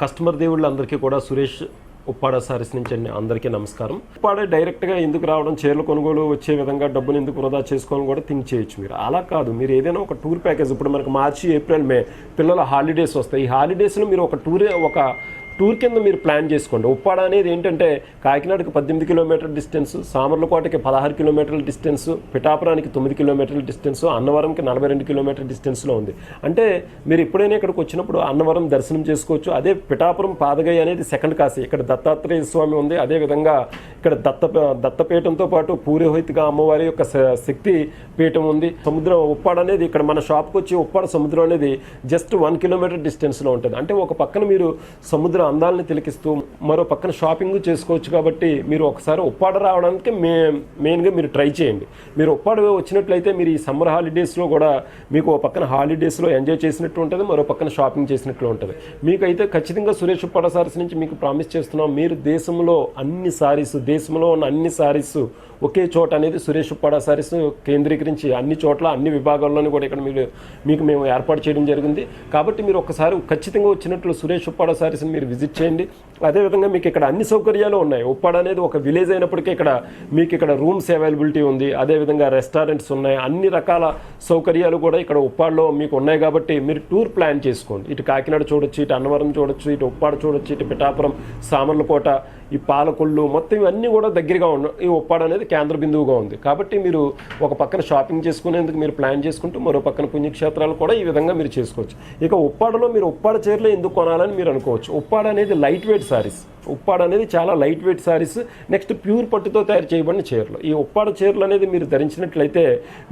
Customer దేవుళ్ళందరికీ కూడా సురేష్ ఉప్పాడ సారీస్ నుంచి అండి అందరికీ నమస్కారం. ఉప్పాడ డైరెక్ట్గా ఎందుకు రావడం, చీరల కొనుగోలు వచ్చే విధంగా డబ్బును ఎందుకు వృధా చేసుకోవాలని కూడా థింక్ చేయొచ్చు. మీరు అలా కాదు, మీరు ఏదైనా ఒక టూర్ ప్యాకేజ్, ఇప్పుడు మనకు మార్చి, ఏప్రిల్, మే పిల్లల హాలిడేస్ వస్తాయి. ఈ హాలిడేస్లో మీరు ఒక టూర్ కింద మీరు ప్లాన్ చేసుకోండి. ఉప్పాడ అనేది ఏంటంటే కాకినాడకి 18 కిలోమీటర్ల డిస్టెన్స్, సామర్లకోటకి 16 కిలోమీటర్ల డిస్టెన్స్, పిఠాపురానికి 9 కిలోమీటర్ల డిస్టెన్స్, అన్నవరంకి 42 కిలోమీటర్ల డిస్టెన్స్లో ఉంది. అంటే మీరు ఎప్పుడైనా ఇక్కడికి వచ్చినప్పుడు అన్నవరం దర్శనం చేసుకోవచ్చు. అదే పిఠాపురం పాదగయ అనేది సెకండ్ కాశీ, ఇక్కడ దత్తాత్రేయ స్వామి ఉంది. అదేవిధంగా ఇక్కడ దత్తపీఠంతో పాటు పూరోహితిగా అమ్మవారి యొక్క శక్తి పీఠం ఉంది. సముద్రం ఉప్పాడ అనేది ఇక్కడ మన షాప్కి వచ్చి ఉప్పాడ సముద్రం అనేది జస్ట్ 1 కిలోమీటర్ డిస్టెన్స్లో ఉంటుంది. అంటే ఒక పక్కన మీరు సముద్ర అందాలని తిలకిస్తూ మరో పక్కన షాపింగ్ చేసుకోవచ్చు. కాబట్టి మీరు ఒకసారి ఉప్పాడ రావడానికి మెయిన్గా మీరు ట్రై చేయండి. మీరు ఉప్పాడ వచ్చినట్లయితే మీరు ఈ సమ్మర్ హాలిడేస్లో కూడా మీకు ఒక పక్కన హాలిడేస్లో ఎంజాయ్ చేసినట్టు ఉంటుంది, మరో పక్కన షాపింగ్ చేసినట్లు ఉంటుంది. మీకైతే ఖచ్చితంగా సురేష్ ఉప్పాడ సారీస్ నుంచి మీకు ప్రామిస్ చేస్తున్నాం, మీరు దేశంలో ఉన్న అన్ని సారీస్ ఒకే చోట అనేది సురేష్ ఉప్పాడ సారీస్ కేంద్రీకరించి అన్ని చోట్ల అన్ని విభాగాల్లోనూ కూడా ఇక్కడ మీకు మేము ఏర్పాటు చేయడం జరిగింది. కాబట్టి మీరు ఒకసారి ఖచ్చితంగా వచ్చినట్లు సురేష్ ఉప్పాడ సారీస్ని మీరు విజిట్ చేయండి. అదేవిధంగా మీకు ఇక్కడ అన్ని సౌకర్యాలు ఉన్నాయి. ఉప్పాడ అనేది ఒక విలేజ్ అయినప్పటికీ మీకు ఇక్కడ రూమ్స్ అవైలబిలిటీ ఉంది. అదేవిధంగా రెస్టారెంట్స్ ఉన్నాయి. అన్ని రకాల సౌకర్యాలు కూడా ఇక్కడ ఉప్పాడలో మీకు ఉన్నాయి. కాబట్టి మీరు టూర్ ప్లాన్ చేసుకోండి. ఇటు కాకినాడ చూడొచ్చు, ఇటు అన్నవరం చూడొచ్చు, ఇటు ఉప్పాడ చూడొచ్చు, ఇటు పిఠాపురం, సామర్లకోట, ఈ పాలకొల్లు మొత్తం ఇవన్నీ కూడా దగ్గరగా ఉన్నాయి. ఈ ఉప్పాడ అనేది కేంద్ర బిందువుగా ఉంది. కాబట్టి మీరు ఒక పక్కన షాపింగ్ చేసుకునేందుకు మీరు ప్లాన్ చేసుకుంటూ మరో పక్కన పుణ్యక్షేత్రాలు కూడా ఈ విధంగా మీరు చేసుకోవచ్చు. ఇక ఉప్పాడలో మీరు ఉప్పాడ చీరలు ఎందుకు కొనాలని మీరు అనుకోవచ్చు. ఉప్పాడ అనేది లైట్ వెయిట్ సారీస్. ఉప్పాడ అనేది చాలా light weight saris. Next pure పట్టుతో తయారు చేయబడిన చీరలు. ఈ ఉప్పాడ చీరలు అనేది మీరు ధరించినట్లయితే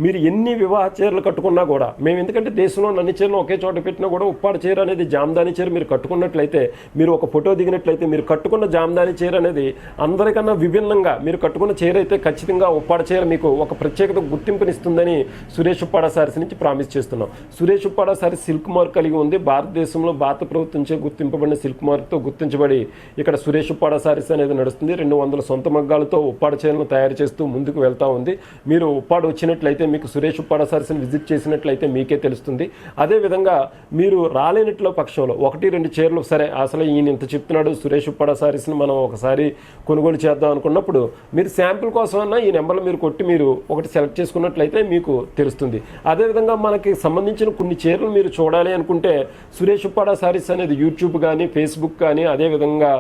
మీరు ఎన్ని వివాహ చీరలు కట్టుకున్నా కూడా, మేము ఎందుకంటే దేశంలో అన్ని చీరలు ఒకే చోట పెట్టినా కూడా ఉప్పాడ చీర అనేది జామ్దాని చీర మీరు కట్టుకున్నట్లయితే, మీరు ఒక ఫోటో దిగినట్లయితే మీరు కట్టుకున్న జామ్దాని చీర అనేది అందరికన్నా విభిన్నంగా మీరు కట్టుకున్న చీర అయితే ఖచ్చితంగా ఉప్పాడ చీర మీకు ఒక ప్రత్యేకత గుర్తింపునిస్తుందని సురేష్ ఉప్పాడ సారీస్ నుంచి ప్రామిస్ చేస్తున్నాం. సురేష్ ఉప్పాడ సారీస్ సిల్క్ మార్క్ కలిగి ఉంది. భారతదేశంలో భారత ప్రభుత్వంచే గుర్తింపబడిన సిల్క్ మార్క్తో గుర్తించబడి ఇక్కడ సురేష్ ఉప్పాడ సారీస్ అనేది నడుస్తుంది. 200 సొంత మగ్గాలతో ఉప్పాడ చీరలను తయారు చేస్తూ ముందుకు వెళ్తూ ఉంది. మీరు ఉప్పాడ వచ్చినట్లయితే, మీకు సురేష్ ఉప్పాడ సారీస్ని విజిట్ చేసినట్లయితే మీకే తెలుస్తుంది. అదేవిధంగా మీరు రాలేనట్లో పక్షంలో 1-2 చీరలు, సరే అసలు ఈయన ఇంత చెప్తున్నాడు సురేష్ ఉప్పాడ సారీస్ని మనం ఒకసారి కొనుగోలు చేద్దాం అనుకున్నప్పుడు మీరు శాంపుల్ కోసమన్నా ఈ నెంబర్లు మీరు కొట్టి మీరు ఒకటి సెలెక్ట్ చేసుకున్నట్లయితే మీకు తెలుస్తుంది. అదేవిధంగా మనకి సంబంధించిన కొన్ని చీరలు మీరు చూడాలి అనుకుంటే సురేష్ ఉప్పాడ సారీస్ అనేది యూట్యూబ్ కానీ, ఫేస్బుక్ కానీ, అదేవిధంగా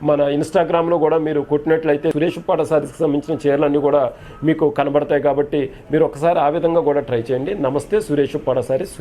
మన ఇన్స్టాగ్రామ్లో కూడా మీరు కొట్టినట్లయితే సురేష్ ఉప్పాడ సారీస్కి సంబంధించిన చీరలన్నీ కూడా మీకు కనబడతాయి. కాబట్టి మీరు ఒకసారి ఆ విధంగా కూడా ట్రై చేయండి. నమస్తే, సురేష్ ఉప్పాడ సారీస్.